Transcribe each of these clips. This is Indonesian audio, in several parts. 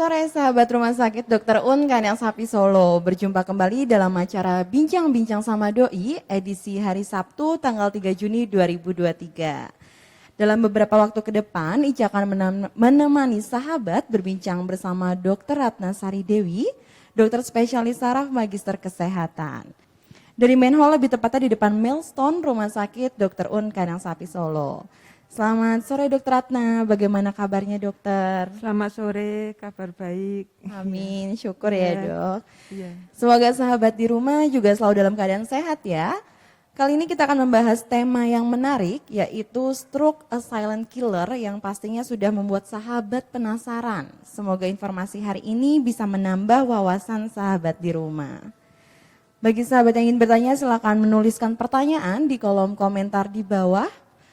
sore sahabat Rumah Sakit Dr. Un Kanel Sapi Solo. Berjumpa kembali dalam acara Bincang-Bincang sama Doi edisi hari Sabtu tanggal 3 Juni 2023. Dalam beberapa waktu ke depan, Ica akan menemani sahabat berbincang bersama Dr. Ratna Sari Dewi, dokter spesialis saraf magister kesehatan. Dari main hall, lebih tepatnya di depan Milestone Rumah Sakit Dr. Un Kanel Sapi Solo. Selamat sore Dokter Ratna, bagaimana kabarnya dokter? Selamat sore, kabar baik. Amin, syukur ya dok. Iya. Semoga sahabat di rumah juga selalu dalam keadaan sehat ya. Kali ini kita akan membahas tema yang menarik, yaitu stroke a silent killer yang pastinya sudah membuat sahabat penasaran. Semoga informasi hari ini bisa menambah wawasan sahabat di rumah. Bagi sahabat yang ingin bertanya, silakan menuliskan pertanyaan di kolom komentar di bawah.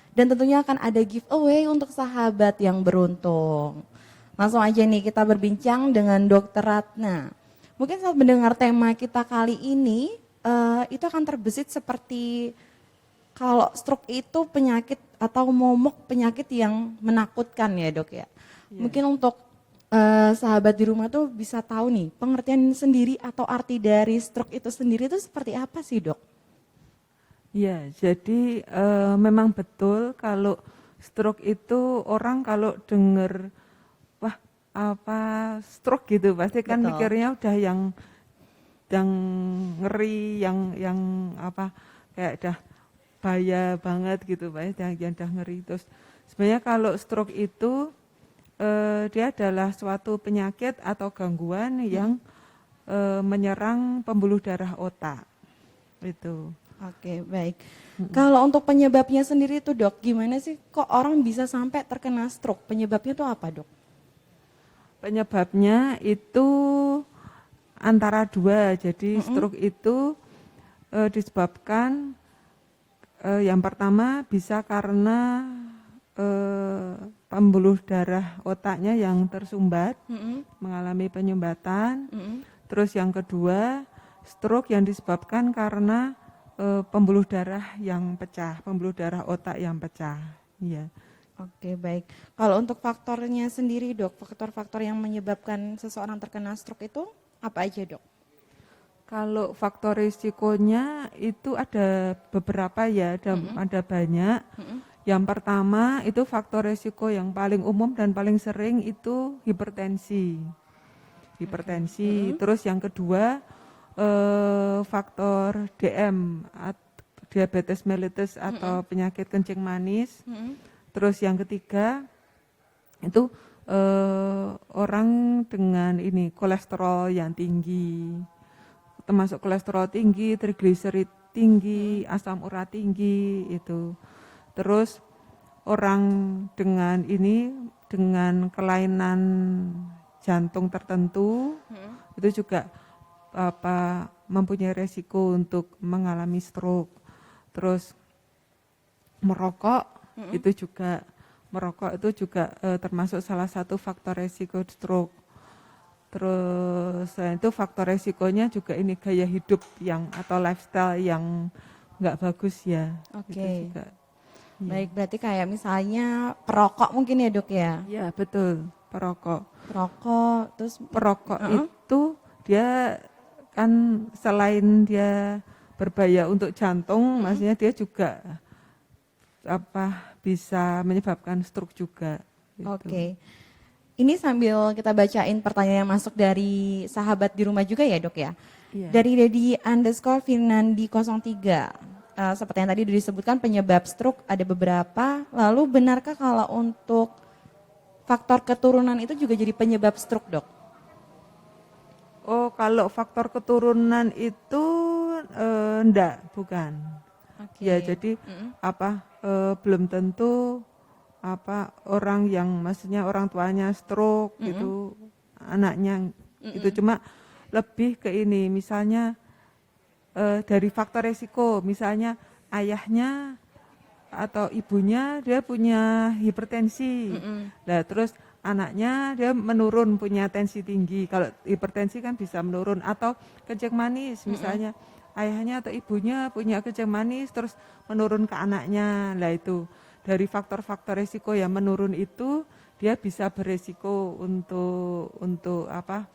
Dan tentunya akan ada giveaway untuk sahabat yang beruntung. Langsung aja nih kita berbincang dengan Dokter Ratna. Mungkin saat mendengar tema kita kali ini, itu akan terbesit seperti kalau stroke itu penyakit atau momok penyakit yang menakutkan ya dok ya. Mungkin untuk sahabat di rumah tuh bisa tahu nih pengertian sendiri atau arti dari stroke itu sendiri itu seperti apa sih dok? Ya, jadi memang betul kalau stroke itu orang kalau dengar wah apa stroke gitu pasti kan Betul. mikirnya udah yang ngeri, yang apa kayak dah bahaya banget gitu, Pak, yang dah ngeri. Terus sebenarnya kalau stroke itu dia adalah suatu penyakit atau gangguan yang menyerang pembuluh darah otak. Itu. Oke, baik. Kalau untuk penyebabnya sendiri tuh dok, gimana sih kok orang bisa sampai terkena stroke? Penyebabnya tuh apa dok? Penyebabnya itu antara dua, jadi stroke itu disebabkan yang pertama bisa karena pembuluh darah otaknya yang tersumbat, mengalami penyumbatan. Terus yang kedua, stroke yang disebabkan karena pembuluh darah yang pecah, pembuluh darah otak yang pecah. Iya. Oke, baik. Kalau untuk faktornya sendiri dok, faktor-faktor yang menyebabkan seseorang terkena stroke itu apa aja dok? Kalau faktor risikonya itu ada beberapa ya, ada banyak. Yang pertama itu faktor risiko yang paling umum dan paling sering itu hipertensi. Terus yang kedua faktor DM, diabetes mellitus atau penyakit kencing manis. Terus yang ketiga itu orang dengan ini kolesterol yang tinggi, termasuk kolesterol tinggi, trigliserid tinggi, asam urat tinggi itu. Terus orang dengan kelainan jantung tertentu itu juga mempunyai resiko untuk mengalami stroke. Terus merokok itu juga termasuk salah satu faktor resiko stroke. Terus itu faktor resikonya juga ini gaya hidup atau lifestyle yang nggak bagus ya. Oke. Itu juga. Baik, berarti kayak misalnya perokok mungkin ya dok ya? Iya betul, perokok. Terus Perokok itu dia kan selain dia berbahaya untuk jantung, maksudnya dia juga bisa menyebabkan stroke juga. Gitu. Oke. Ini sambil kita bacain pertanyaan yang masuk dari sahabat di rumah juga ya dok ya. Iya. Dari Dedi_Finandi 03. Seperti yang tadi disebutkan penyebab stroke ada beberapa. Lalu benarkah kalau untuk faktor keturunan itu juga jadi penyebab stroke dok? Oh, kalau faktor keturunan itu enggak, bukan. Okay. Ya, jadi belum tentu orang yang maksudnya orang tuanya stroke gitu, anaknya itu cuma lebih ke ini misalnya dari faktor resiko, misalnya ayahnya atau ibunya dia punya hipertensi. Nah, terus anaknya dia menurun punya tensi tinggi. Kalau hipertensi kan bisa menurun, atau kencing manis misalnya ayahnya atau ibunya punya kencing manis terus menurun ke anaknya. Nah, itu dari faktor-faktor risiko yang menurun itu dia bisa beresiko untuk apa?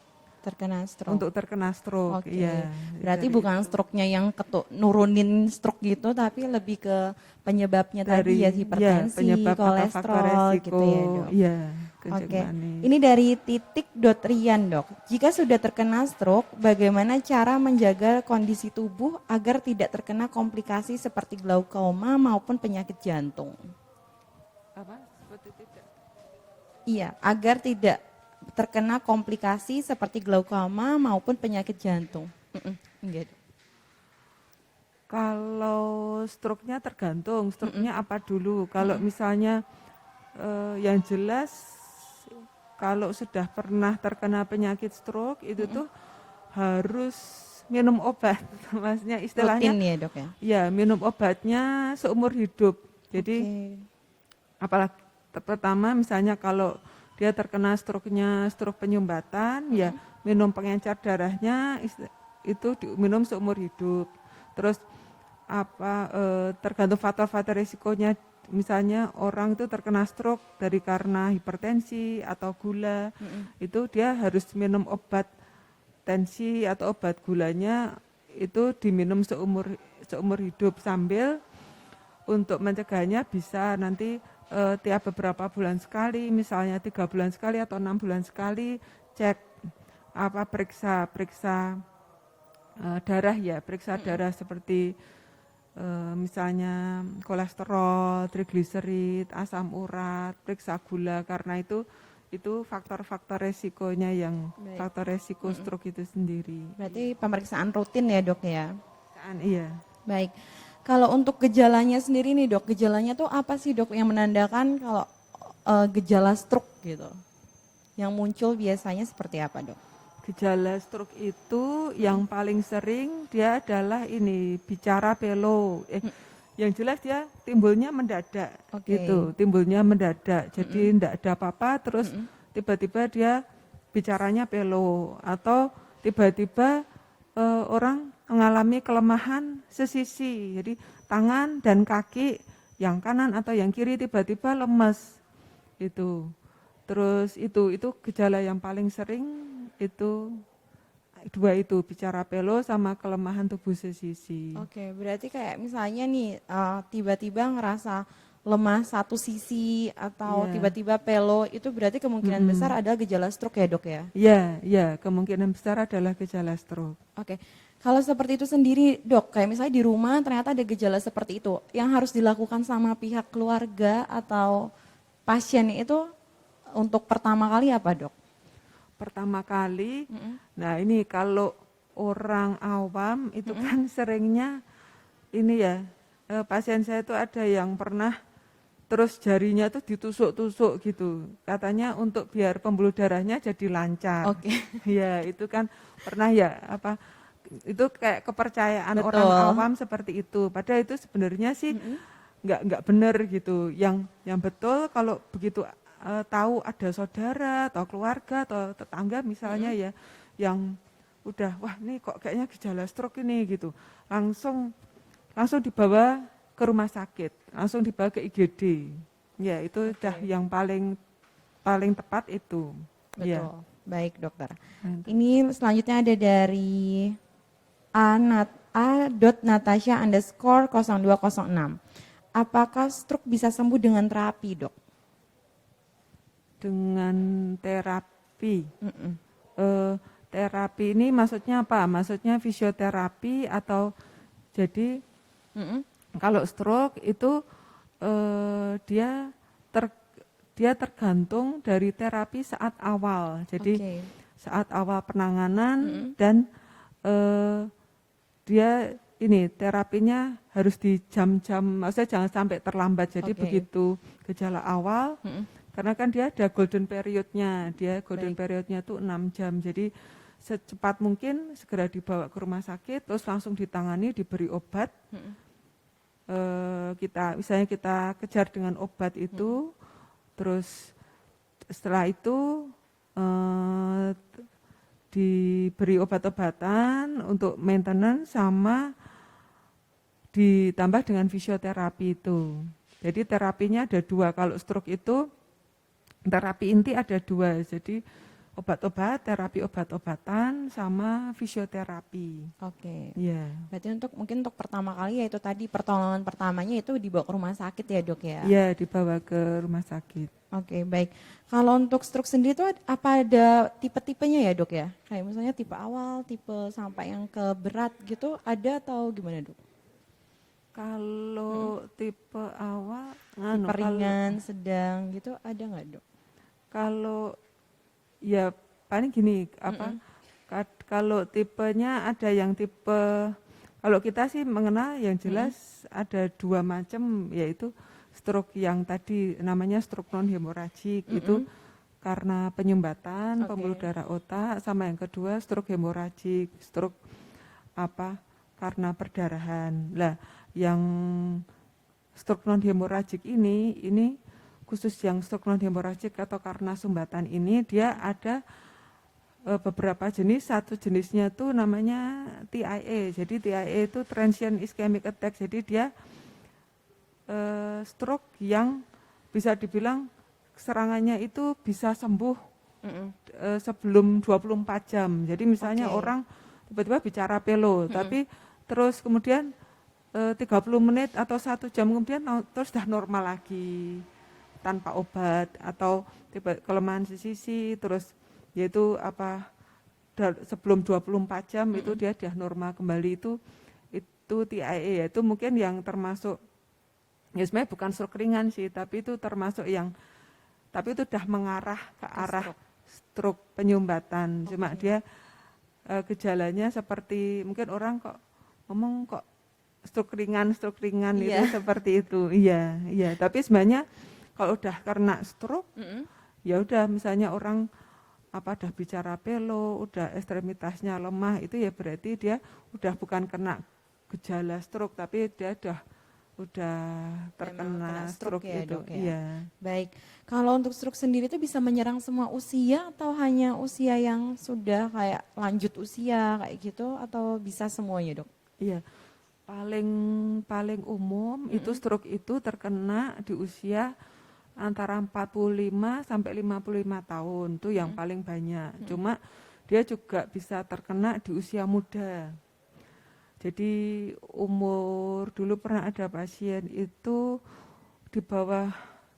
Terkena stroke. Untuk terkena stroke. Oke. Iya. Berarti Dari bukan itu. stroke-nya yang nurunin stroke gitu, tapi lebih ke penyebabnya tadi ya, Ya hipertensi, penyebab atau faktor kolesterol resiko, gitu ya, Dok. ya kencing Oke. manis. Ini dari titik.rian, Dok. Jika sudah terkena stroke, bagaimana cara menjaga kondisi tubuh agar tidak terkena komplikasi seperti glaukoma maupun penyakit jantung? Apa? Seperti tidak. Iya, agar tidak terkena komplikasi seperti glaukoma maupun penyakit jantung. Enggak. Kalau stroke-nya tergantung, stroke-nya apa dulu. Kalau misalnya yang jelas kalau sudah pernah terkena penyakit stroke itu tuh harus minum obat. Maksudnya istilahnya Rutin ya, Dok ya. ya minum obatnya seumur hidup. Jadi Oke. apalagi pertama misalnya kalau dia terkena stroke-nya stroke penyumbatan ya minum pengencer darahnya itu diminum seumur hidup. Terus tergantung faktor-faktor risikonya, misalnya orang itu terkena stroke karena hipertensi atau gula, itu dia harus minum obat tensi atau obat gulanya itu diminum seumur hidup, sambil untuk mencegahnya bisa nanti tiap beberapa bulan sekali, misalnya 3 bulan sekali atau 6 bulan sekali cek periksa darah ya, periksa darah seperti misalnya kolesterol, trigliserid, asam urat, periksa gula, karena itu faktor-faktor resikonya yang Baik. faktor resiko stroke itu sendiri. Berarti pemeriksaan rutin ya, Dok ya. Iya. Baik. Kalau untuk gejalanya sendiri nih, Dok, gejalanya tuh apa sih, Dok, yang menandakan kalau gejala stroke gitu? Yang muncul biasanya seperti apa, Dok? Gejala stroke itu yang paling sering dia adalah ini bicara pelo. Yang jelas dia timbulnya mendadak. Oke. Gitu, timbulnya mendadak. Jadi enggak ada apa-apa terus tiba-tiba dia bicaranya pelo, atau tiba-tiba orang mengalami kelemahan sesisi. Jadi tangan dan kaki yang kanan atau yang kiri tiba-tiba lemas. Itu. Terus itu gejala yang paling sering itu dua itu, bicara pelo sama kelemahan tubuh sesisi. Oke, berarti kayak misalnya nih tiba-tiba ngerasa lemah satu sisi atau Iya. tiba-tiba pelo, itu berarti kemungkinan besar ada gejala stroke ya, Dok ya? Iya, kemungkinan besar adalah gejala stroke. Oke, kalau seperti itu sendiri, Dok, kayak misalnya di rumah ternyata ada gejala seperti itu, yang harus dilakukan sama pihak keluarga atau pasien itu untuk pertama kali apa, Dok? Pertama kali, nah ini kalau orang awam itu kan seringnya ini ya, pasien saya itu ada yang pernah terus jarinya tuh ditusuk-tusuk gitu. Katanya untuk biar pembuluh darahnya jadi lancar. Oke. Ya, itu kan pernah ya itu kayak kepercayaan Betul. orang awam seperti itu. Padahal itu sebenarnya sih nggak benar gitu. Yang betul kalau begitu tahu ada saudara atau keluarga atau tetangga misalnya ya yang udah wah nih kok kayaknya gejala stroke ini gitu. Langsung dibawa ke rumah sakit, langsung dibawa ke IGD. Ya, itu udah yang paling tepat itu. Betul. Ya. Baik, Dokter. Ini selanjutnya ada dari a.natasha_0206. Apakah stroke bisa sembuh dengan terapi, Dok? Dengan terapi. Terapi ini maksudnya apa? Maksudnya fisioterapi atau jadi kalau stroke itu dia tergantung dari terapi saat awal. Jadi saat awal penanganan dan dia ini terapinya harus di jam-jam, maksudnya jangan sampai terlambat. Jadi begitu gejala awal, karena kan dia ada golden periodnya, periodnya tuh 6 jam. Jadi secepat mungkin segera dibawa ke rumah sakit, terus langsung ditangani, diberi obat. Misalnya kita kejar dengan obat itu, terus setelah itu diberi obat-obatan untuk maintenance sama ditambah dengan fisioterapi itu. Jadi terapinya ada 2, kalau stroke itu Terapi inti ada dua, jadi terapi obat-obatan sama fisioterapi. Oke. Ya, Berarti mungkin untuk pertama kali ya itu tadi pertolongan pertamanya itu dibawa ke rumah sakit ya dok ya? ya dibawa ke rumah sakit. Oke baik. Kalau untuk stroke sendiri itu apa ada tipe-tipenya ya dok ya? Kayak misalnya tipe awal, tipe sampai yang ke berat gitu ada atau gimana dok? Kalau tipe awal, Tipe kalau ringan, sedang gitu ada nggak dok? kalau ya paling gini kalau tipenya ada yang tipe, kalau kita sih mengenal yang jelas ada dua macam, yaitu stroke yang tadi namanya stroke non hemoragik itu karena penyumbatan pembuluh darah otak, sama yang kedua stroke hemoragik, stroke karena perdarahan. Lah yang stroke non hemoragik ini khusus yang stroke non hemoragik atau karena sumbatan ini dia ada beberapa jenis. Satu jenisnya tuh namanya TIA. Jadi TIA itu transient ischemic attack. Jadi dia stroke yang bisa dibilang serangannya itu bisa sembuh sebelum 24 jam. Jadi misalnya orang tiba-tiba bicara pelo, tapi terus kemudian 30 menit atau 1 jam kemudian terus sudah normal lagi tanpa obat, atau kelemahan sisi terus yaitu sebelum 24 jam itu dia sudah normal kembali, itu TIA. Itu mungkin yang termasuk ya sebenarnya bukan stroke ringan sih, tapi itu termasuk yang tapi itu sudah mengarah ke arah stroke penyumbatan. Cuma dia gejalanya seperti mungkin orang kok ngomong kok stroke ringan itu seperti itu. Iya, tapi sebenarnya kalau udah kena stroke, ya udah misalnya orang udah bicara pelo, udah ekstremitasnya lemah, itu ya berarti dia udah bukan kena gejala stroke, tapi dia udah terkena stroke ya, itu. dok, ya? Iya. Baik. Kalau untuk stroke sendiri itu bisa menyerang semua usia atau hanya usia yang sudah kayak lanjut usia kayak gitu, atau bisa semuanya dok? Iya. Paling umum itu stroke itu terkena di usia antara 45 sampai 55 tahun, itu yang paling banyak. Cuma dia juga bisa terkena di usia muda. Jadi umur dulu pernah ada pasien itu di bawah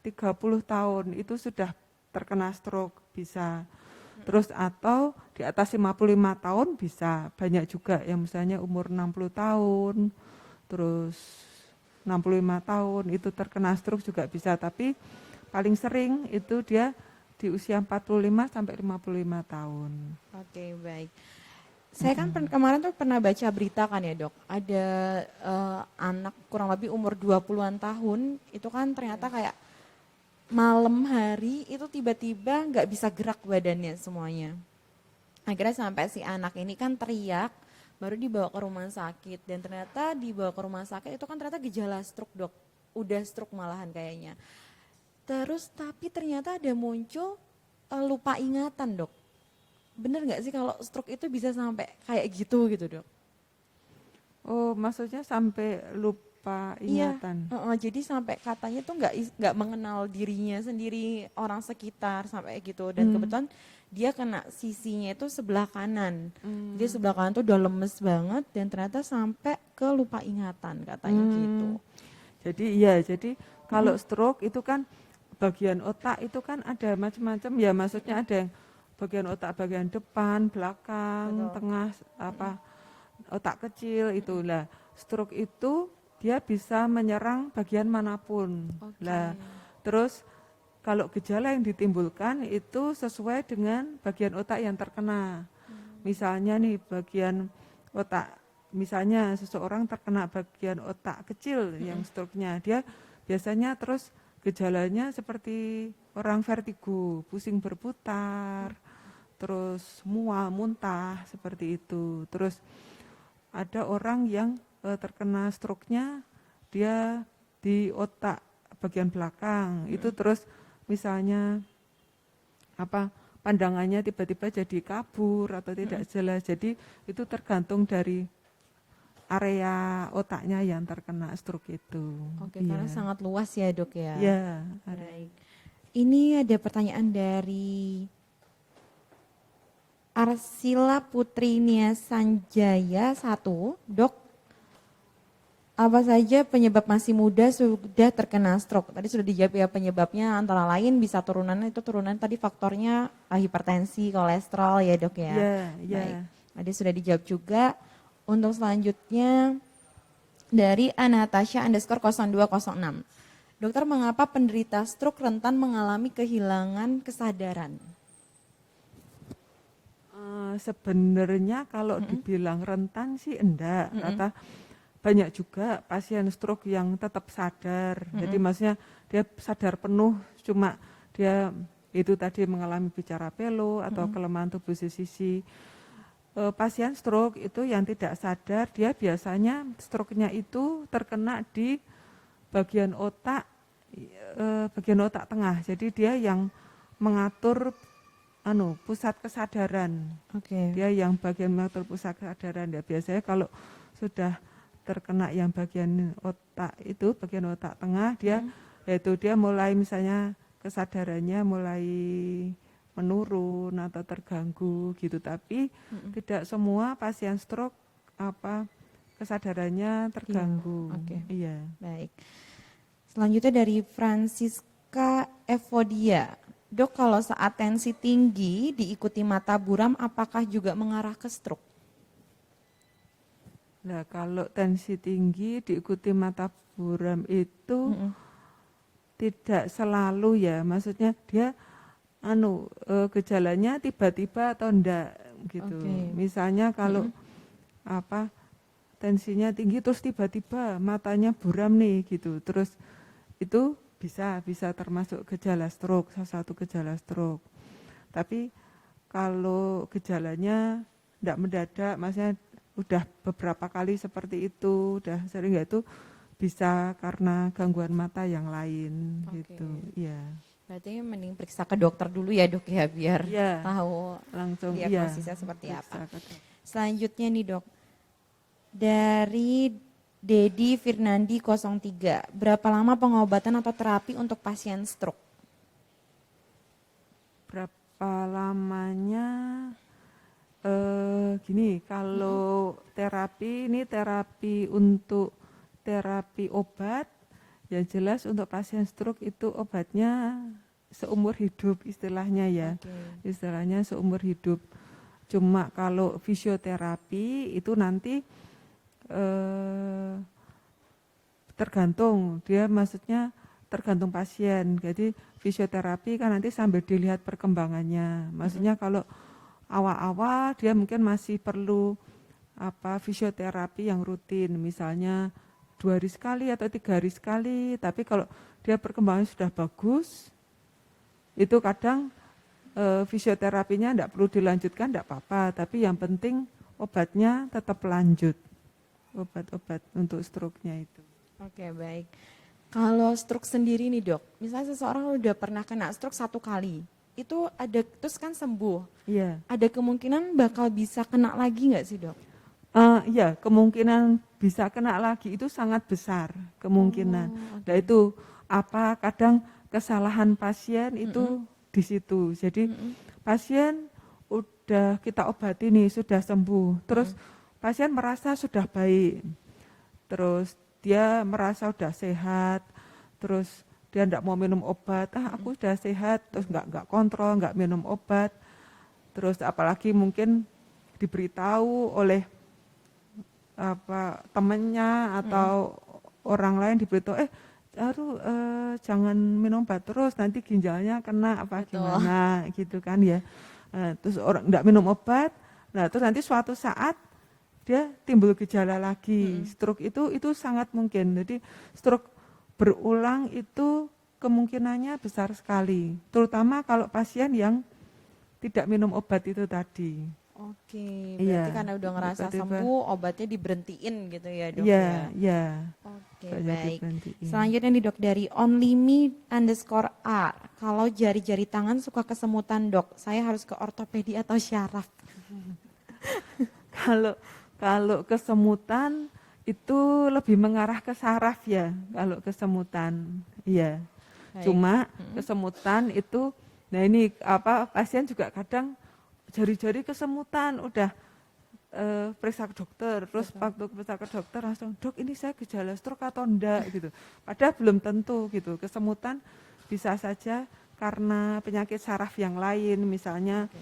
30 tahun itu sudah terkena stroke bisa. Terus atau di atas 55 tahun bisa, banyak juga yang misalnya umur 60 tahun, terus 65 tahun itu terkena stroke juga bisa, tapi paling sering itu dia di usia 45 sampai 55 tahun. Oke, baik. Saya kan kemarin tuh pernah baca berita kan ya dok, ada anak kurang lebih umur 20-an tahun, itu kan ternyata kayak malam hari itu tiba-tiba nggak bisa gerak badannya semuanya. Akhirnya sampai si anak ini kan teriak, baru dibawa ke rumah sakit, dan ternyata dibawa ke rumah sakit itu kan ternyata gejala stroke dok, udah stroke malahan kayaknya. Terus tapi ternyata ada muncul lupa ingatan dok. Bener nggak sih kalau stroke itu bisa sampai kayak gitu dok? Oh, maksudnya sampai lupa ingatan? Iya, jadi sampai katanya tuh nggak mengenal dirinya sendiri, orang sekitar sampai gitu. Dan kebetulan dia kena sisinya itu sebelah kanan. Jadi sebelah kanan tuh udah lemes banget dan ternyata sampai ke lupa ingatan katanya gitu. Jadi kalau stroke itu kan bagian otak itu kan ada macam-macam ya, maksudnya ada yang bagian otak bagian depan, belakang, tengah, otak kecil itulah. Stroke itu dia bisa menyerang bagian manapun. Lah, terus kalau gejala yang ditimbulkan itu sesuai dengan bagian otak yang terkena. Misalnya nih bagian otak, misalnya seseorang terkena bagian otak kecil yang stroke-nya, dia biasanya terus gejalanya seperti orang vertigo, pusing berputar, terus mual, muntah, seperti itu. Terus ada orang yang terkena stroke-nya dia di otak bagian belakang, itu terus misalnya pandangannya tiba-tiba jadi kabur atau tidak jelas. Jadi itu tergantung dari area otaknya yang terkena stroke itu. Oke, karena sangat luas ya dok ya. Iya. Baik. Ini ada pertanyaan dari Arsila Putri Nia Sanjaya 1. Dok, apa saja penyebab masih muda sudah terkena stroke? Tadi sudah dijawab ya, penyebabnya antara lain bisa turunan, itu turunan tadi faktornya hipertensi, kolesterol ya dok ya. Ya, ya. Baik, tadi sudah dijawab juga. Untuk selanjutnya dari Anatasha_0206. Dokter, mengapa penderita stroke rentan mengalami kehilangan kesadaran? Sebenarnya kalau dibilang rentan sih enggak, kata banyak juga pasien stroke yang tetap sadar. Jadi maksudnya dia sadar penuh, cuma dia itu tadi mengalami bicara pelo atau kelemahan tubuh sisi. Pasien stroke itu yang tidak sadar, dia biasanya stroke-nya itu terkena di bagian otak tengah. Jadi dia yang mengatur pusat kesadaran. Oke. Dia yang bagian mengatur pusat kesadaran. Ya biasanya kalau sudah terkena yang bagian otak itu, bagian otak tengah, dia yaitu dia mulai misalnya kesadarannya mulai menurun atau terganggu gitu. Tapi tidak semua pasien stroke kesadarannya terganggu. Oke. Iya. Baik. Selanjutnya dari Francisca Evodia. Dok, kalau saat tensi tinggi diikuti mata buram, apakah juga mengarah ke stroke? Nah, kalau tensi tinggi diikuti mata buram itu tidak selalu ya, maksudnya dia gejalanya tiba-tiba atau enggak gitu. Oke. Misalnya kalau tensinya tinggi terus tiba-tiba matanya buram nih gitu. Terus itu bisa termasuk gejala stroke, salah satu gejala stroke. Tapi kalau gejalanya enggak mendadak, maksudnya udah beberapa kali seperti itu, udah sering enggak, itu bisa karena gangguan mata yang lain gitu. Iya. Berarti mending periksa ke dokter dulu ya dok ya, biar Iya, tahu langsung diagnosisnya seperti periksa apa. ke dokter. Selanjutnya nih dok, dari Dedi Firnandi 03, berapa lama pengobatan atau terapi untuk pasien stroke? Berapa lamanya? Gini, kalau terapi ini terapi untuk terapi obat, yang jelas untuk pasien stroke itu obatnya seumur hidup istilahnya ya. Oke. Istilahnya seumur hidup. Cuma kalau fisioterapi itu nanti tergantung, dia maksudnya tergantung pasien. Jadi fisioterapi kan nanti sambil dilihat perkembangannya. Maksudnya kalau awal-awal dia mungkin masih perlu fisioterapi yang rutin, misalnya 2 hari sekali atau 3 hari sekali. Tapi kalau dia perkembangannya sudah bagus, itu kadang fisioterapinya tidak perlu dilanjutkan, tidak apa-apa. Tapi yang penting obatnya tetap lanjut, obat-obat untuk stroke-nya itu. Oke, baik. Kalau stroke sendiri nih dok, misalnya seseorang udah pernah kena stroke 1 kali, itu ada terus kan sembuh. Iya. Ada kemungkinan bakal bisa kena lagi nggak sih dok? Iya, kemungkinan bisa kena lagi itu sangat besar kemungkinan. Nah itu kadang kesalahan pasien itu di situ. Jadi pasien udah kita obati nih, sudah sembuh. Terus pasien merasa sudah baik. Terus dia merasa udah sehat. Terus dia enggak mau minum obat. Aku sudah sehat, terus enggak kontrol, enggak minum obat. Terus apalagi mungkin diberitahu oleh temannya atau orang lain diberitahu jangan minum obat terus, nanti ginjalnya kena gimana gitu kan ya. Terus orang enggak minum obat, nah terus nanti suatu saat dia timbul gejala lagi. Stroke itu sangat mungkin. Jadi stroke berulang itu kemungkinannya besar sekali, terutama kalau pasien yang tidak minum obat itu tadi. Oke, berarti karena udah ngerasa sembuh, obatnya diberhentiin gitu ya dok ya? Iya. Oke, baik. Selanjutnya nih dok, dari onlyme_r. Kalau jari-jari tangan suka kesemutan dok, saya harus ke ortopedi atau syaraf? Kalau kesemutan itu lebih mengarah ke saraf ya, kalau kesemutan. Iya. Cuma kesemutan itu, nah ini pasien juga kadang jari-jari kesemutan udah periksa ke dokter, terus waktu periksa ke dokter langsung, dok ini saya gejala stroke atau enggak gitu. Padahal belum tentu gitu. Kesemutan bisa saja karena penyakit saraf yang lain, misalnya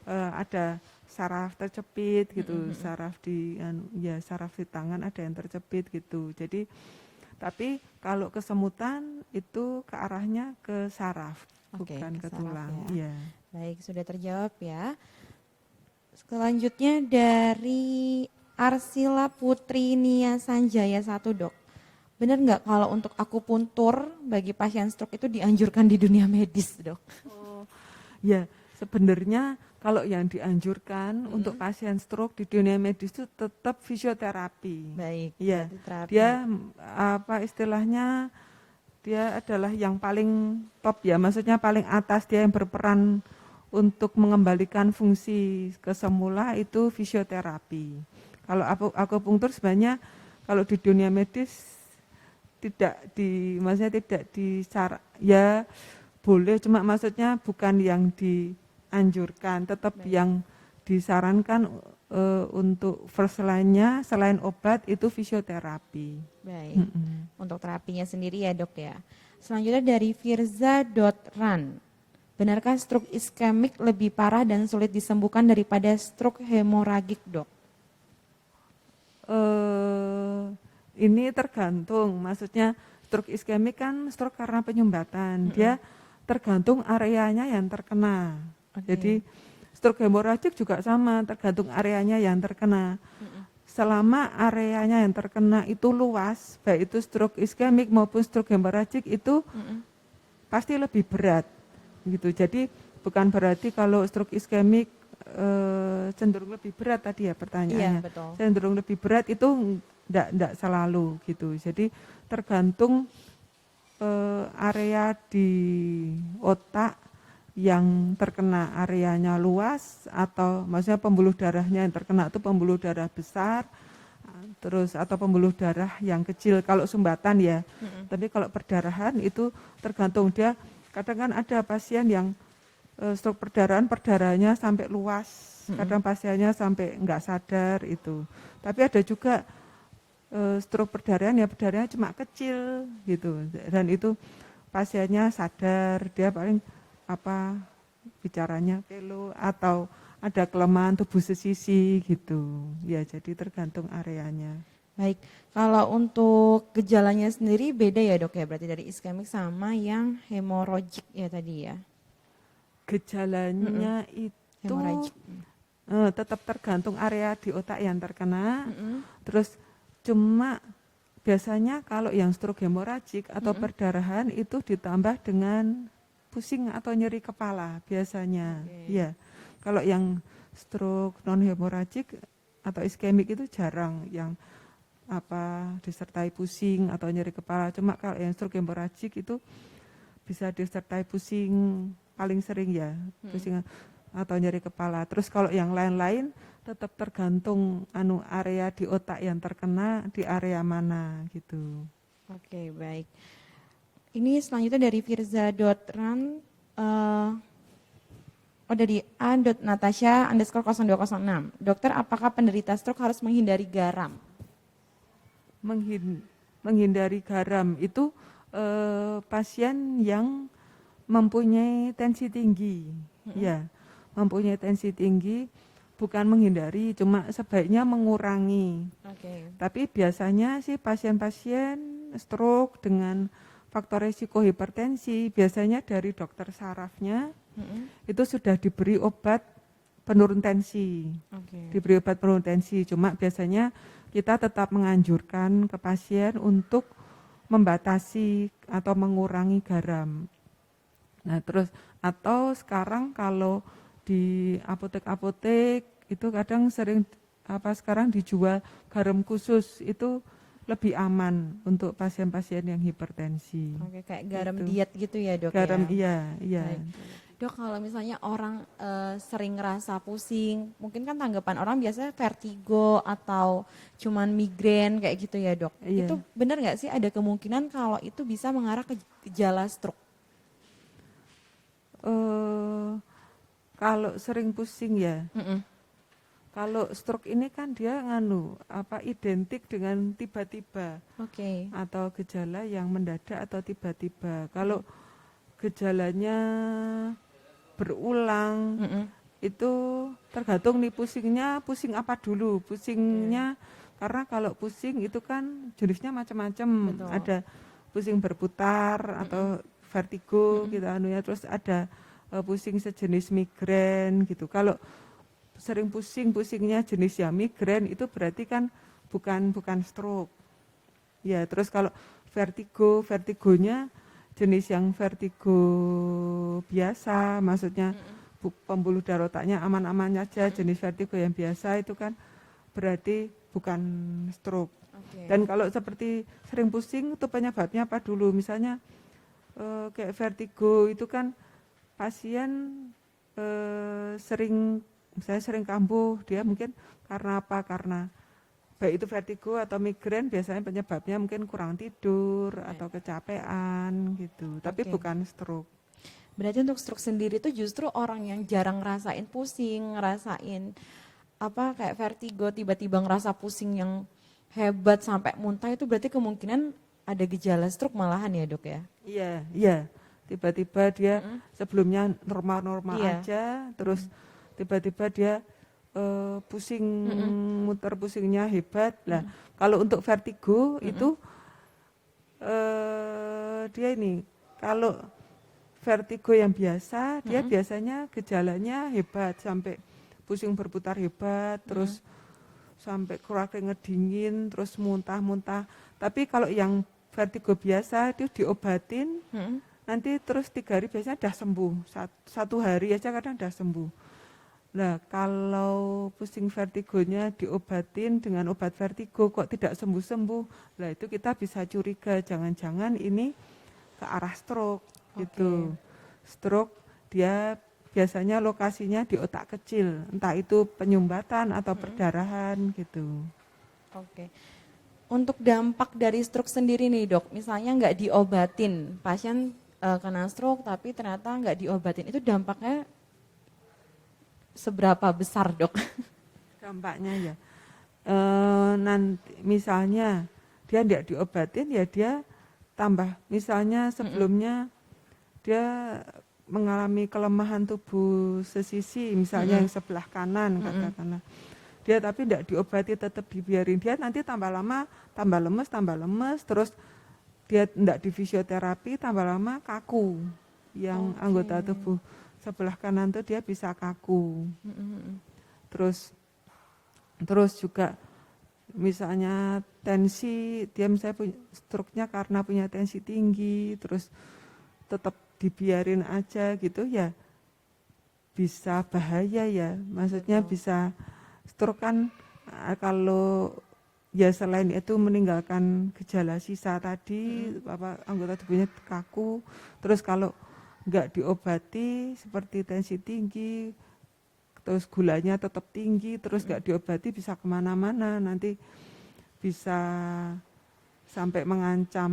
ada saraf tercepit gitu, saraf di saraf di tangan ada yang tercepit gitu. Jadi tapi kalau kesemutan itu ke arahnya ke saraf, bukan ke saraf tulang. ya. Iya. Baik, sudah terjawab ya. Selanjutnya dari Arsila Putri Nia Sanjaya 1, dok. Benar nggak kalau untuk akupuntur bagi pasien stroke itu dianjurkan di dunia medis, dok? Ya, sebenarnya kalau yang dianjurkan untuk pasien stroke di dunia medis itu tetap fisioterapi. Baik, Ya, terapi. dia istilahnya dia adalah yang paling top ya, maksudnya paling atas, dia yang berperan untuk mengembalikan fungsi ke semula itu fisioterapi. Kalau akupunktur sebenarnya kalau di dunia medis maksudnya tidak ya boleh, cuma maksudnya bukan yang dianjurkan, tetap yang disarankan untuk first line-nya selain obat itu fisioterapi. Baik, untuk terapinya sendiri ya dok ya. Selanjutnya dari Firza.Ran. Benarkah stroke iskemik lebih parah dan sulit disembuhkan daripada stroke hemoragik, dok? Ini tergantung, maksudnya stroke iskemik kan stroke karena penyumbatan, dia tergantung areanya yang terkena. Jadi stroke hemoragik juga sama, tergantung areanya yang terkena. Selama areanya yang terkena itu luas, baik itu stroke iskemik maupun stroke hemoragik itu pasti lebih berat. Gitu. Jadi bukan berarti kalau stroke iskemik cenderung lebih berat tadi ya pertanyaannya. Iya, betul. Cenderung lebih berat itu enggak selalu gitu. Jadi tergantung area di otak yang terkena areanya luas atau maksudnya pembuluh darahnya yang terkena itu pembuluh darah besar terus atau pembuluh darah yang kecil kalau sumbatan ya. Tapi kalau perdarahan itu tergantung dia. Kadang kan ada pasien yang stroke perdarahannya sampai luas, kadang pasiennya sampai enggak sadar itu. Tapi ada juga stroke perdarahan ya perdarahannya cuma kecil gitu, dan itu pasiennya sadar, dia paling bicaranya pelo atau ada kelemahan tubuh sesisi gitu. Ya jadi tergantung areanya. Baik, kalau untuk gejalanya sendiri beda ya dok ya, berarti dari iskemik sama yang hemoragik ya tadi ya? Gejalanya itu Hemoragik. tetap tergantung area di otak yang terkena, terus cuma biasanya kalau yang stroke hemoragik atau perdarahan itu ditambah dengan pusing atau nyeri kepala biasanya. Ya, kalau yang stroke non hemoragik atau iskemik itu jarang yang disertai pusing atau nyeri kepala. Cuma kalau yang stroke hemoragik itu bisa disertai pusing paling sering ya, pusing atau nyeri kepala. Terus kalau yang lain-lain tetap tergantung area di otak yang terkena di area mana gitu. Oke, baik. Ini selanjutnya dari Firza.Ran dari A.Natasha_0206. Dokter, apakah penderita stroke harus menghindari garam? Menghindari garam itu pasien yang mempunyai tensi tinggi, ya, mempunyai tensi tinggi, bukan menghindari, cuma sebaiknya mengurangi. Tapi biasanya sih pasien-pasien stroke dengan faktor risiko hipertensi biasanya dari dokter sarafnya itu sudah diberi obat penurun tensi, diberi obat penurun tensi. Cuma biasanya kita tetap menganjurkan ke pasien untuk membatasi atau mengurangi garam. Nah terus atau sekarang kalau di apotek-apotek itu kadang sering sekarang dijual garam khusus, itu lebih aman untuk pasien-pasien yang hipertensi. Oke, kayak garam gitu. diet gitu ya dok garam, ya? Iya. Baik. Dok, kalau misalnya orang sering ngerasa pusing, mungkin kan tanggapan orang biasanya vertigo atau cuman migrain kayak gitu ya dok. Iya. Itu benar nggak sih ada kemungkinan kalau itu bisa mengarah ke gejala stroke? Kalau sering pusing ya, Mm-mm. kalau stroke ini kan dia identik dengan tiba-tiba Oke. atau gejala yang mendadak atau tiba-tiba. Kalau gejalanya berulang Mm-mm. itu tergantung nih pusingnya, pusing apa dulu. Oke. Pusingnya karena kalau pusing itu kan jenisnya macam-macam. Betul. Ada pusing berputar Mm-mm. atau vertigo Mm-mm. gitu anunya, terus ada pusing sejenis migrain gitu. Kalau sering pusingnya jenis yang migrain itu berarti kan bukan stroke. Ya, terus kalau vertigonya jenis yang vertigo biasa, maksudnya Mm-mm. pembuluh darah otaknya aman-aman aja, Mm-mm. jenis vertigo yang biasa itu kan berarti bukan stroke. Oke. Dan kalau seperti sering pusing itu penyebabnya apa dulu? Misalnya kayak vertigo itu kan pasien misalnya sering kambuh, dia mungkin karena apa? Karena baik itu vertigo atau migrain biasanya penyebabnya mungkin kurang tidur Ya. atau kecapean gitu, tapi Oke. bukan stroke. Berarti untuk stroke sendiri itu justru orang yang jarang ngerasain pusing, ngerasain apa kayak vertigo, tiba-tiba ngerasa pusing yang hebat sampai muntah itu berarti kemungkinan ada gejala stroke malahan ya dok ya? Iya, iya. Tiba-tiba dia Mm-mm. sebelumnya normal-normal Iya. aja, terus tiba-tiba dia pusing, Mm-mm. muter pusingnya hebat. Lah, Mm-mm. kalau untuk vertigo Mm-mm. itu dia ini, kalau vertigo yang biasa, dia Mm-mm. biasanya gejalanya hebat sampai pusing berputar hebat, Mm-mm. terus sampai keluar keringet dingin, terus muntah-muntah. Tapi kalau yang vertigo biasa itu diobatin, Mm-mm. nanti terus 3 hari biasanya udah sembuh. Satu hari aja kadang udah sembuh. Nah, kalau pusing vertigonya diobatin dengan obat vertigo kok tidak sembuh-sembuh, lah itu kita bisa curiga jangan-jangan ini ke arah stroke Oke. gitu. Stroke dia biasanya lokasinya di otak kecil, entah itu penyumbatan atau Mm-mm. perdarahan gitu. Oke. Untuk dampak dari stroke sendiri nih dok, misalnya nggak diobatin, pasien kena stroke tapi ternyata nggak diobatin, itu dampaknya seberapa besar dok? Dampaknya ya, nanti misalnya dia tidak diobatin ya dia tambah, misalnya Mm-mm. sebelumnya dia mengalami kelemahan tubuh sesisi, misalnya Mm-mm. yang sebelah kanan Mm-mm. katakanlah. Dia tapi tidak diobati tetap dibiarin, dia nanti tambah lama tambah lemes, terus dia tidak di fisioterapi tambah lama kaku. Yang Oke. anggota tubuh sebelah kanan tuh dia bisa kaku. Mm-mm. Terus juga misalnya tensi, dia misalnya stroke-nya karena punya tensi tinggi, terus tetap dibiarin aja gitu ya bisa bahaya ya. Maksudnya Betul. bisa stroke kan kalau ya selain itu meninggalkan gejala sisa tadi, Mm-mm. anggota tubuhnya kaku, terus kalau nggak diobati seperti tensi tinggi, terus gulanya tetap tinggi, terus Mm-mm. nggak diobati bisa kemana-mana, nanti bisa sampai mengancam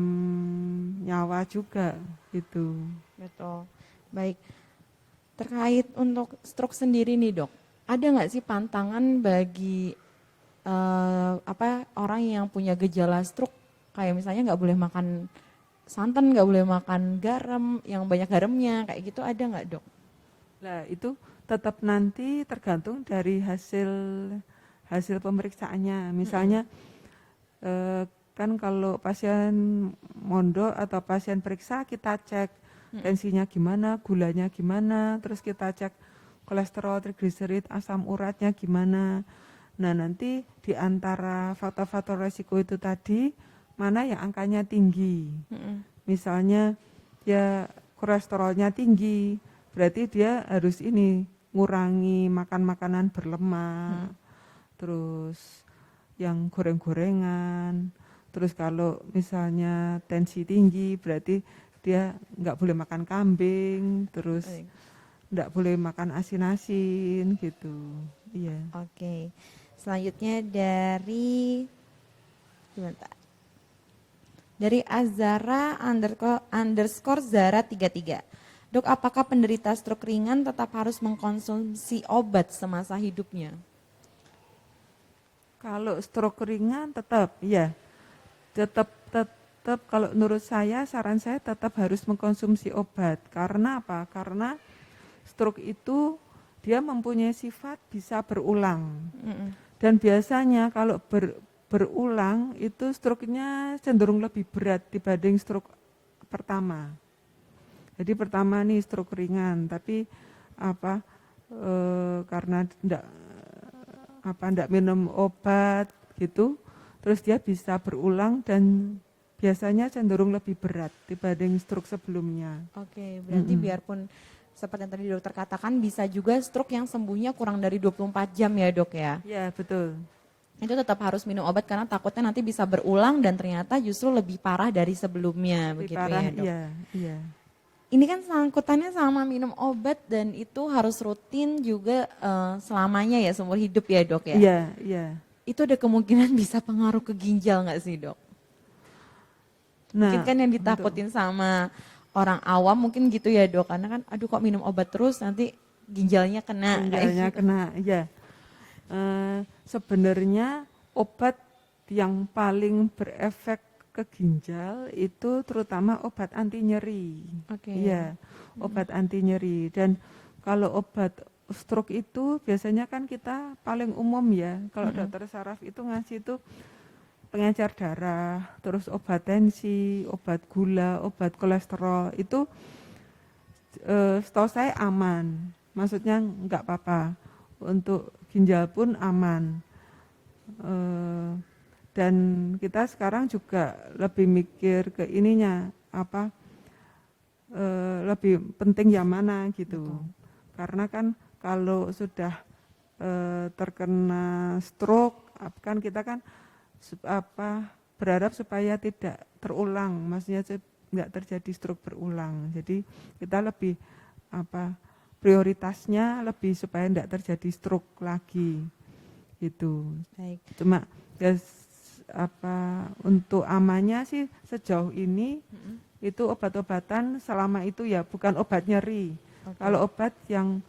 nyawa juga gitu. Betul. Baik. Terkait untuk stroke sendiri nih dok, ada nggak sih pantangan bagi apa orang yang punya gejala stroke? Kayak misalnya nggak boleh makan santan, nggak boleh makan garam, yang banyak garamnya, kayak gitu ada nggak dok? Nah itu tetap nanti tergantung dari hasil pemeriksaannya. Mm-mm. Misalnya kan kalau pasien mondok atau pasien periksa kita cek Mm-mm. tensinya gimana, gulanya gimana, terus kita cek kolesterol, trigliserid, asam uratnya gimana. Nah nanti di antara faktor-faktor resiko itu tadi mana yang angkanya tinggi. Mm-mm. Misalnya ya kolesterolnya tinggi, berarti dia harus ini ngurangi makan makanan berlemak, Mm-mm. terus yang goreng-gorengan. Terus kalau misalnya tensi tinggi berarti dia nggak boleh makan kambing, terus Baik. nggak boleh makan asin-asin gitu. Iya. Oke. Selanjutnya dari sebentar. Dari Azara underscore Zara 33. Dok, apakah penderita stroke ringan tetap harus mengkonsumsi obat semasa hidupnya? Kalau stroke ringan tetap, ya, tetap kalau menurut saya, saran saya tetap harus mengkonsumsi obat. Karena apa? Karena stroke itu dia mempunyai sifat bisa berulang. Dan biasanya kalau berulang itu stroke-nya cenderung lebih berat dibanding stroke pertama. Jadi pertama nih stroke ringan, tapi karena ndak minum obat gitu, terus dia bisa berulang dan biasanya cenderung lebih berat dibanding stroke sebelumnya. Oke, berarti biarpun seperti yang tadi dokter katakan bisa juga stroke yang sembuhnya kurang dari 24 jam ya dok ya? Ya betul. Itu tetap harus minum obat karena takutnya nanti bisa berulang dan ternyata justru lebih parah dari sebelumnya, Lebih begitu parah, ya dok? iya. Ini kan sangkutannya sama minum obat dan itu harus rutin juga selamanya ya, seumur hidup ya dok ya? Iya. Itu ada kemungkinan bisa pengaruh ke ginjal nggak sih dok? Mungkin Nah, kan yang ditakutin sama orang awam mungkin gitu ya dok, karena kan aduh kok minum obat terus nanti ginjalnya kena kayak ginjalnya gitu. kena, ya. Sebenarnya obat yang paling berefek ke ginjal itu terutama obat anti nyeri. Oke. Iya, obat anti nyeri. Dan kalau obat stroke itu biasanya kan kita paling umum ya. Kalau dokter saraf itu ngasih itu pengencer darah, terus obat tensi, obat gula, obat kolesterol itu setahu saya aman. Maksudnya enggak apa-apa. Untuk ginjal pun aman. Dan kita sekarang juga lebih mikir ke ininya lebih penting yang mana gitu. Karena kan kalau sudah terkena stroke kan kita kan berharap supaya tidak terulang, maksudnya tidak terjadi stroke berulang. Jadi kita lebih prioritasnya lebih supaya tidak terjadi stroke lagi gitu. Baik. Cuma ya untuk amannya sih sejauh ini itu obat-obatan selama itu ya bukan obat nyeri. Kalau obat yang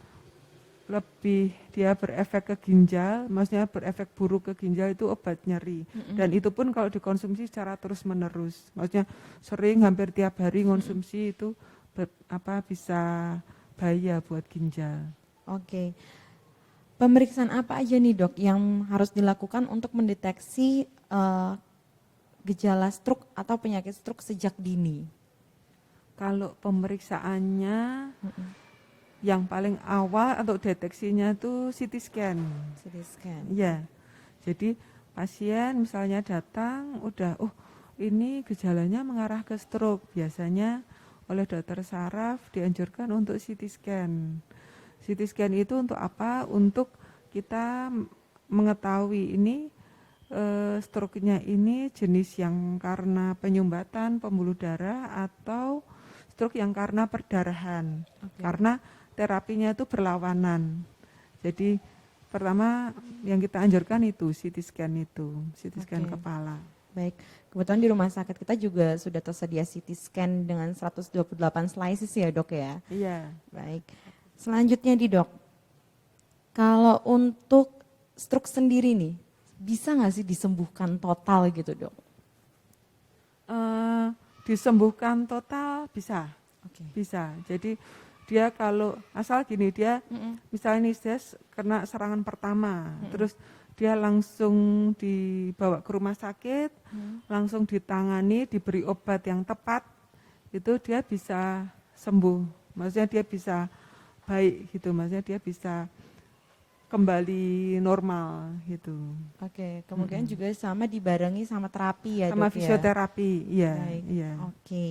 lebih dia berefek ke ginjal, maksudnya berefek buruk ke ginjal itu obat nyeri. Dan itu pun kalau dikonsumsi secara terus-menerus. Maksudnya sering hampir tiap hari konsumsi itu bisa bahaya buat ginjal. Oke. Pemeriksaan apa aja nih dok yang harus dilakukan untuk mendeteksi gejala stroke atau penyakit stroke sejak dini? Kalau pemeriksaannya yang paling awal untuk deteksinya itu CT scan. CT scan. Iya. Jadi pasien misalnya datang udah ini gejalanya mengarah ke stroke. Biasanya oleh dokter saraf dianjurkan untuk CT scan. CT scan itu untuk apa? Untuk kita mengetahui ini stroke-nya ini jenis yang karena penyumbatan pembuluh darah atau stroke yang karena perdarahan. Karena terapinya itu berlawanan. Jadi pertama yang kita anjurkan itu CT scan kepala. Baik, kebetulan di rumah sakit kita juga sudah tersedia CT scan dengan 128 slices ya dok ya? Iya. Baik, selanjutnya di dok, kalau untuk stroke sendiri nih, bisa nggak sih disembuhkan total gitu dok? Disembuhkan total bisa. Bisa. Jadi dia kalau asal gini dia misalnya dia kena serangan pertama, terus dia langsung dibawa ke rumah sakit, langsung ditangani, diberi obat yang tepat, itu dia bisa sembuh. Maksudnya dia bisa baik gitu, maksudnya dia bisa kembali normal gitu. Oke, kemungkinan juga sama dibarengi sama terapi ya sama dok ya? fisioterapi, iya. Baik. Iya. Oke,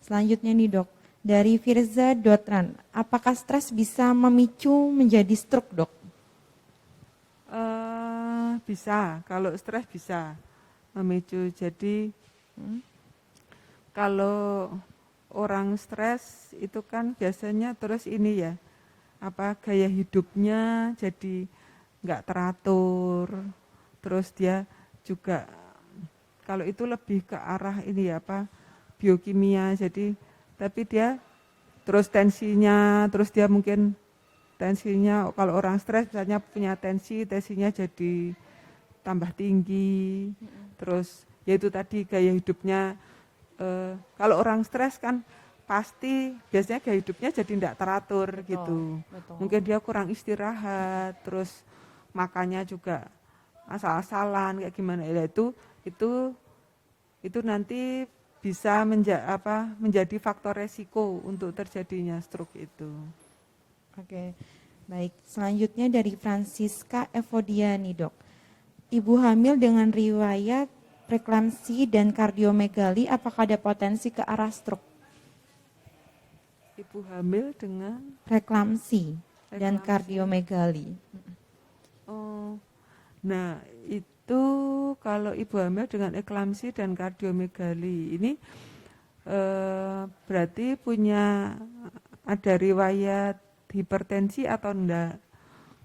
selanjutnya nih dok, dari Firza Dotran, apakah stres bisa memicu menjadi stroke dok? Bisa, kalau stres bisa memicu. Jadi kalau orang stres itu kan biasanya terus ini ya, gaya hidupnya jadi nggak teratur, terus dia juga kalau itu lebih ke arah ini ya biokimia, jadi tapi dia terus tensinya, terus dia mungkin tensinya kalau orang stres misalnya punya tensinya jadi tambah tinggi. Terus ya itu tadi gaya hidupnya, kalau orang stres kan pasti biasanya gaya hidupnya jadi tidak teratur gitu. betul. Mungkin dia kurang istirahat, terus makannya juga asal-asalan kayak gimana ya, itu nanti bisa menjadi faktor resiko untuk terjadinya stroke itu. Oke, baik. Selanjutnya dari Francisca Evodiani, Dok. Ibu hamil dengan riwayat preeklamsi dan kardiomegali, apakah ada potensi ke arah stroke? Ibu hamil dengan Preeklamsi dan Preeklamsi. kardiomegali. Oh, nah itu kalau ibu hamil dengan eklamsi dan kardiomegali ini berarti ada riwayat hipertensi atau enggak?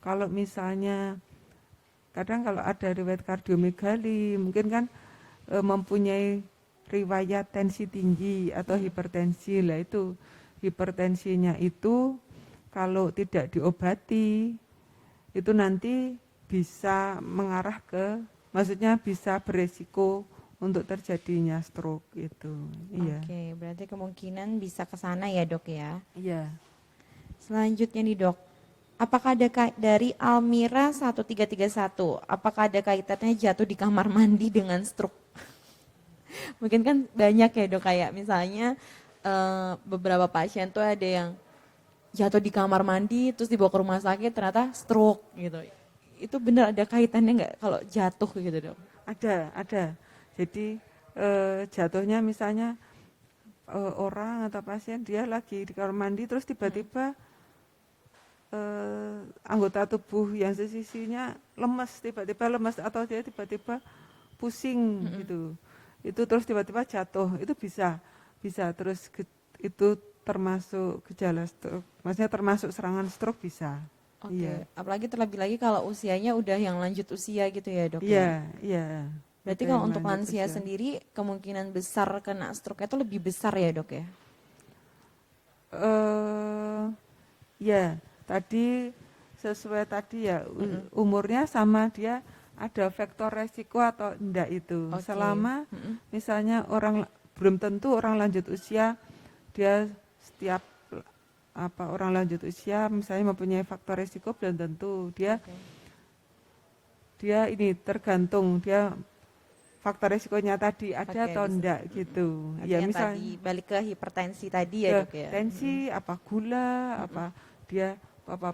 Kalau misalnya kadang kalau ada riwayat kardiomegali mungkin kan mempunyai riwayat tensi tinggi atau hipertensi lah. Itu hipertensinya itu kalau tidak diobati itu nanti bisa mengarah maksudnya bisa beresiko untuk terjadinya stroke itu. Iya. Oke, berarti kemungkinan bisa ke sana ya, Dok ya. Iya. Selanjutnya nih, Dok. Apakah ada dari Almira 1331, apakah ada kaitannya jatuh di kamar mandi dengan stroke? Mungkin kan banyak ya, Dok, kayak misalnya beberapa pasien tuh ada yang jatuh di kamar mandi terus dibawa ke rumah sakit ternyata stroke gitu. Itu benar ada kaitannya nggak kalau jatuh gitu, Dok? Ada. Jadi jatuhnya misalnya orang atau pasien dia lagi di kamar mandi terus tiba-tiba anggota tubuh yang sesisinya tiba-tiba lemes atau dia tiba-tiba pusing gitu. Itu terus tiba-tiba jatuh, itu bisa terus itu termasuk gejala stroke, maksudnya termasuk serangan stroke bisa. Oke, Iya. apalagi terlebih lagi kalau usianya udah yang lanjut usia gitu ya, Dok Iya, ya. iya. Berarti Ada kalau yang untuk lanjut lansia usia. sendiri kemungkinan besar kena stroke itu lebih besar ya, Dok ya. Ya, tadi sesuai tadi ya umurnya sama dia ada faktor resiko atau enggak itu. Oke. Selama misalnya belum tentu orang lanjut usia dia setiap orang lanjut usia misalnya mempunyai faktor resiko, belum tentu dia ini tergantung dia faktor resikonya tadi ada atau enggak gitu. Ya, misalnya tadi balik ke hipertensi tadi ya, ke Dok ya. tensi, gula, dia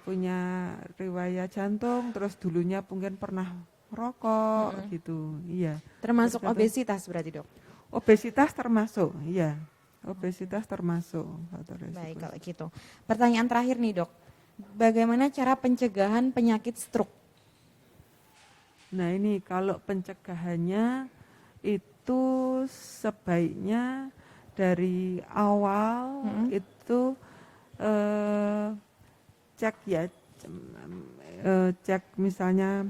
punya riwayat jantung, terus dulunya mungkin pernah merokok gitu. Iya. Termasuk Tergantung. obesitas berarti, Dok. Obesitas termasuk, iya. Obesitas termasuk faktor resiko. Baik kalau gitu. Pertanyaan terakhir nih, Dok. Bagaimana cara pencegahan penyakit stroke? Nah, ini kalau pencegahannya itu sebaiknya dari awal itu cek ya, cek misalnya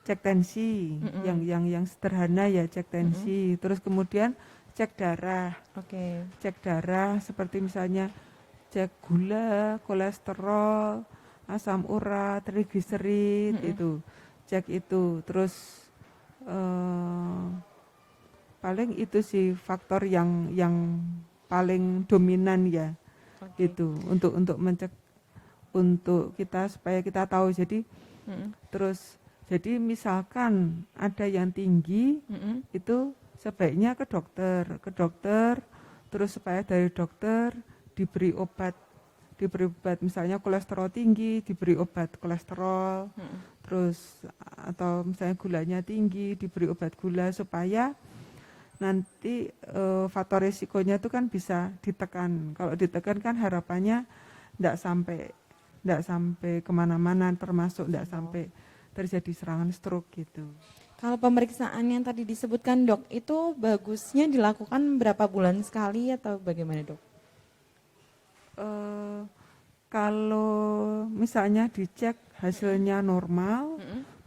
cek tensi yang sederhana ya, cek tensi, terus kemudian cek darah. Oke. Cek darah seperti misalnya cek gula, kolesterol, asam urat, trigliserid itu. Cek itu. Terus paling itu sih faktor yang paling dominan ya. Itu untuk untuk kita supaya kita tahu. Jadi terus jadi misalkan ada yang tinggi itu sebaiknya ke dokter terus supaya dari dokter diberi obat misalnya kolesterol tinggi diberi obat kolesterol, terus atau misalnya gulanya tinggi diberi obat gula supaya nanti faktor risikonya itu kan bisa ditekan. Kalau ditekan kan harapannya tidak sampai kemana-mana, termasuk tidak sampai terjadi serangan stroke gitu. Kalau pemeriksaan yang tadi disebutkan, Dok, itu bagusnya dilakukan berapa bulan sekali atau bagaimana, Dok? Kalau misalnya dicek hasilnya normal,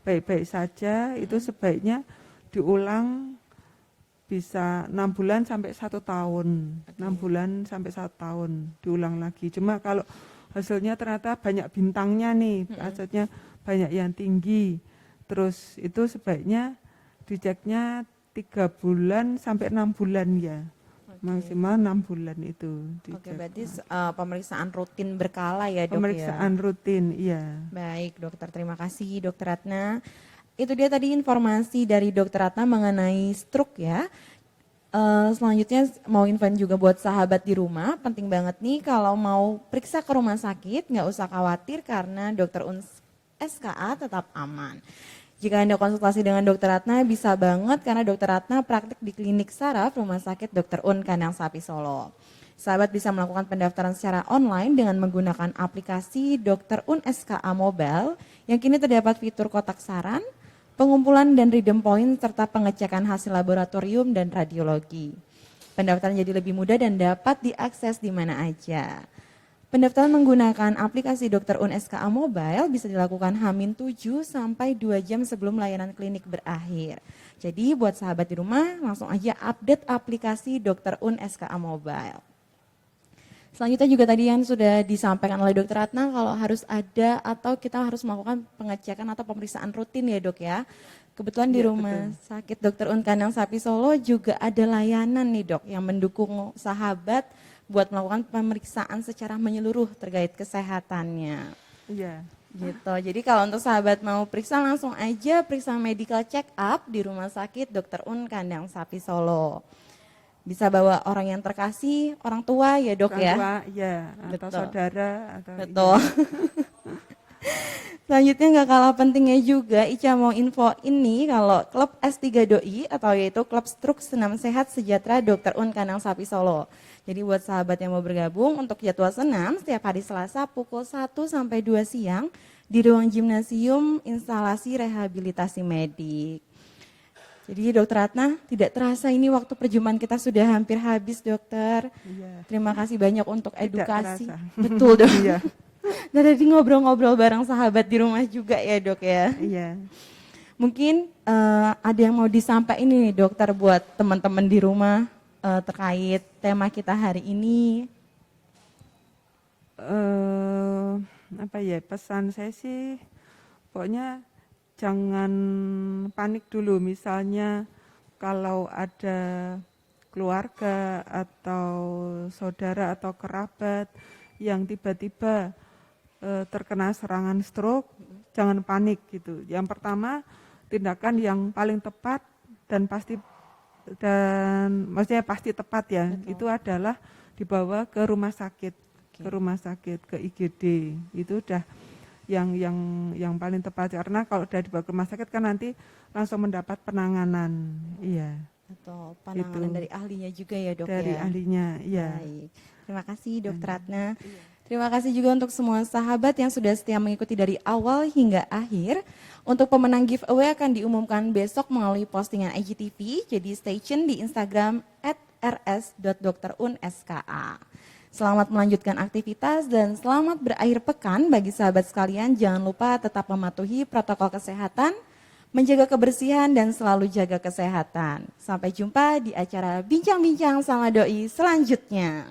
baik-baik saja, itu sebaiknya diulang bisa 6 bulan sampai 1 tahun, 6 bulan sampai 1 tahun diulang lagi. Cuma kalau hasilnya ternyata banyak bintangnya nih, hasilnya banyak yang tinggi, terus itu sebaiknya diceknya 3 bulan sampai 6 bulan ya, maksimal 6 bulan itu Oke, dicek. berarti pemeriksaan rutin berkala ya dok ya? Pemeriksaan rutin, iya. Baik dokter, terima kasih dokter Ratna. Itu dia tadi informasi dari dokter Ratna mengenai stroke ya. Selanjutnya mau info juga buat sahabat di rumah, penting banget nih kalau mau periksa ke rumah sakit nggak usah khawatir karena dokter UNS SKA tetap aman. Jika Anda konsultasi dengan dokter Ratna bisa banget karena dokter Ratna praktik di klinik saraf Rumah Sakit Dr. Un Kandang Sapi Solo. Sahabat bisa melakukan pendaftaran secara online dengan menggunakan aplikasi Dr. Un SKA Mobile yang kini terdapat fitur kotak saran, pengumpulan dan redeem point, serta pengecekan hasil laboratorium dan radiologi. Pendaftaran jadi lebih mudah dan dapat diakses di mana aja. Pendaftaran menggunakan aplikasi Dr. Un SKA Mobile bisa dilakukan H-7 sampai 2 jam sebelum layanan klinik berakhir. Jadi buat sahabat di rumah langsung aja update aplikasi Dr. Un SKA Mobile. Selanjutnya juga tadi yang sudah disampaikan oleh Dokter Ratna kalau harus ada atau kita harus melakukan pengecekan atau pemeriksaan rutin ya dok ya. Kebetulan di Iya, rumah betul. sakit Dr. Un Kandang Sapi Solo juga ada layanan nih dok yang mendukung sahabat buat melakukan pemeriksaan secara menyeluruh terkait kesehatannya. Iya. Gitu. Jadi kalau untuk sahabat mau periksa langsung aja periksa medical check up di rumah sakit Dr. Un Kandang Sapi Solo. Bisa bawa orang yang terkasih, orang tua ya dok Orang ya. tua, iya, atau Betul. saudara, atau Betul. Selanjutnya nggak kalah pentingnya juga Ica mau info ini kalau klub S3 Doi atau yaitu klub Struk Senam Sehat Sejahtera Dr. Un Kandang Sapi Solo. Jadi buat sahabat yang mau bergabung untuk jadwal senam setiap hari Selasa pukul 1 sampai 2 siang di ruang gimnasium instalasi rehabilitasi medik. Jadi Dokter Ratna, tidak terasa ini waktu perjumpaan kita sudah hampir habis dokter. Iya. Terima kasih banyak untuk Tidak edukasi. terasa. Betul dok. Iya. Dan tadi ngobrol-ngobrol bareng sahabat di rumah juga ya dok ya. Iya. Mungkin ada yang mau disampaikan ini nih dokter buat teman-teman di rumah terkait tema kita hari ini. Apa ya, pesan saya sih pokoknya jangan panik dulu. Misalnya kalau ada keluarga atau saudara atau kerabat yang tiba-tiba terkena serangan stroke, jangan panik gitu. Yang pertama, tindakan yang paling tepat dan maksudnya pasti tepat ya, Betul. itu adalah dibawa ke rumah sakit, ke IGD. Itu udah yang paling tepat, karena kalau udah dibawa ke rumah sakit kan nanti langsung mendapat penanganan. Iya. Atau penanganan Itu. dari ahlinya juga ya dok Dari ya. ahlinya, iya. Baik. Terima kasih Dokter Ratna. Terima kasih juga untuk semua sahabat yang sudah setia mengikuti dari awal hingga akhir. Untuk pemenang giveaway akan diumumkan besok melalui postingan IGTV. Jadi stay tune di Instagram @rs.drunska. Selamat melanjutkan aktivitas dan selamat berakhir pekan bagi sahabat sekalian. Jangan lupa tetap mematuhi protokol kesehatan, menjaga kebersihan dan selalu jaga kesehatan. Sampai jumpa di acara Bincang-Bincang sama Doi selanjutnya.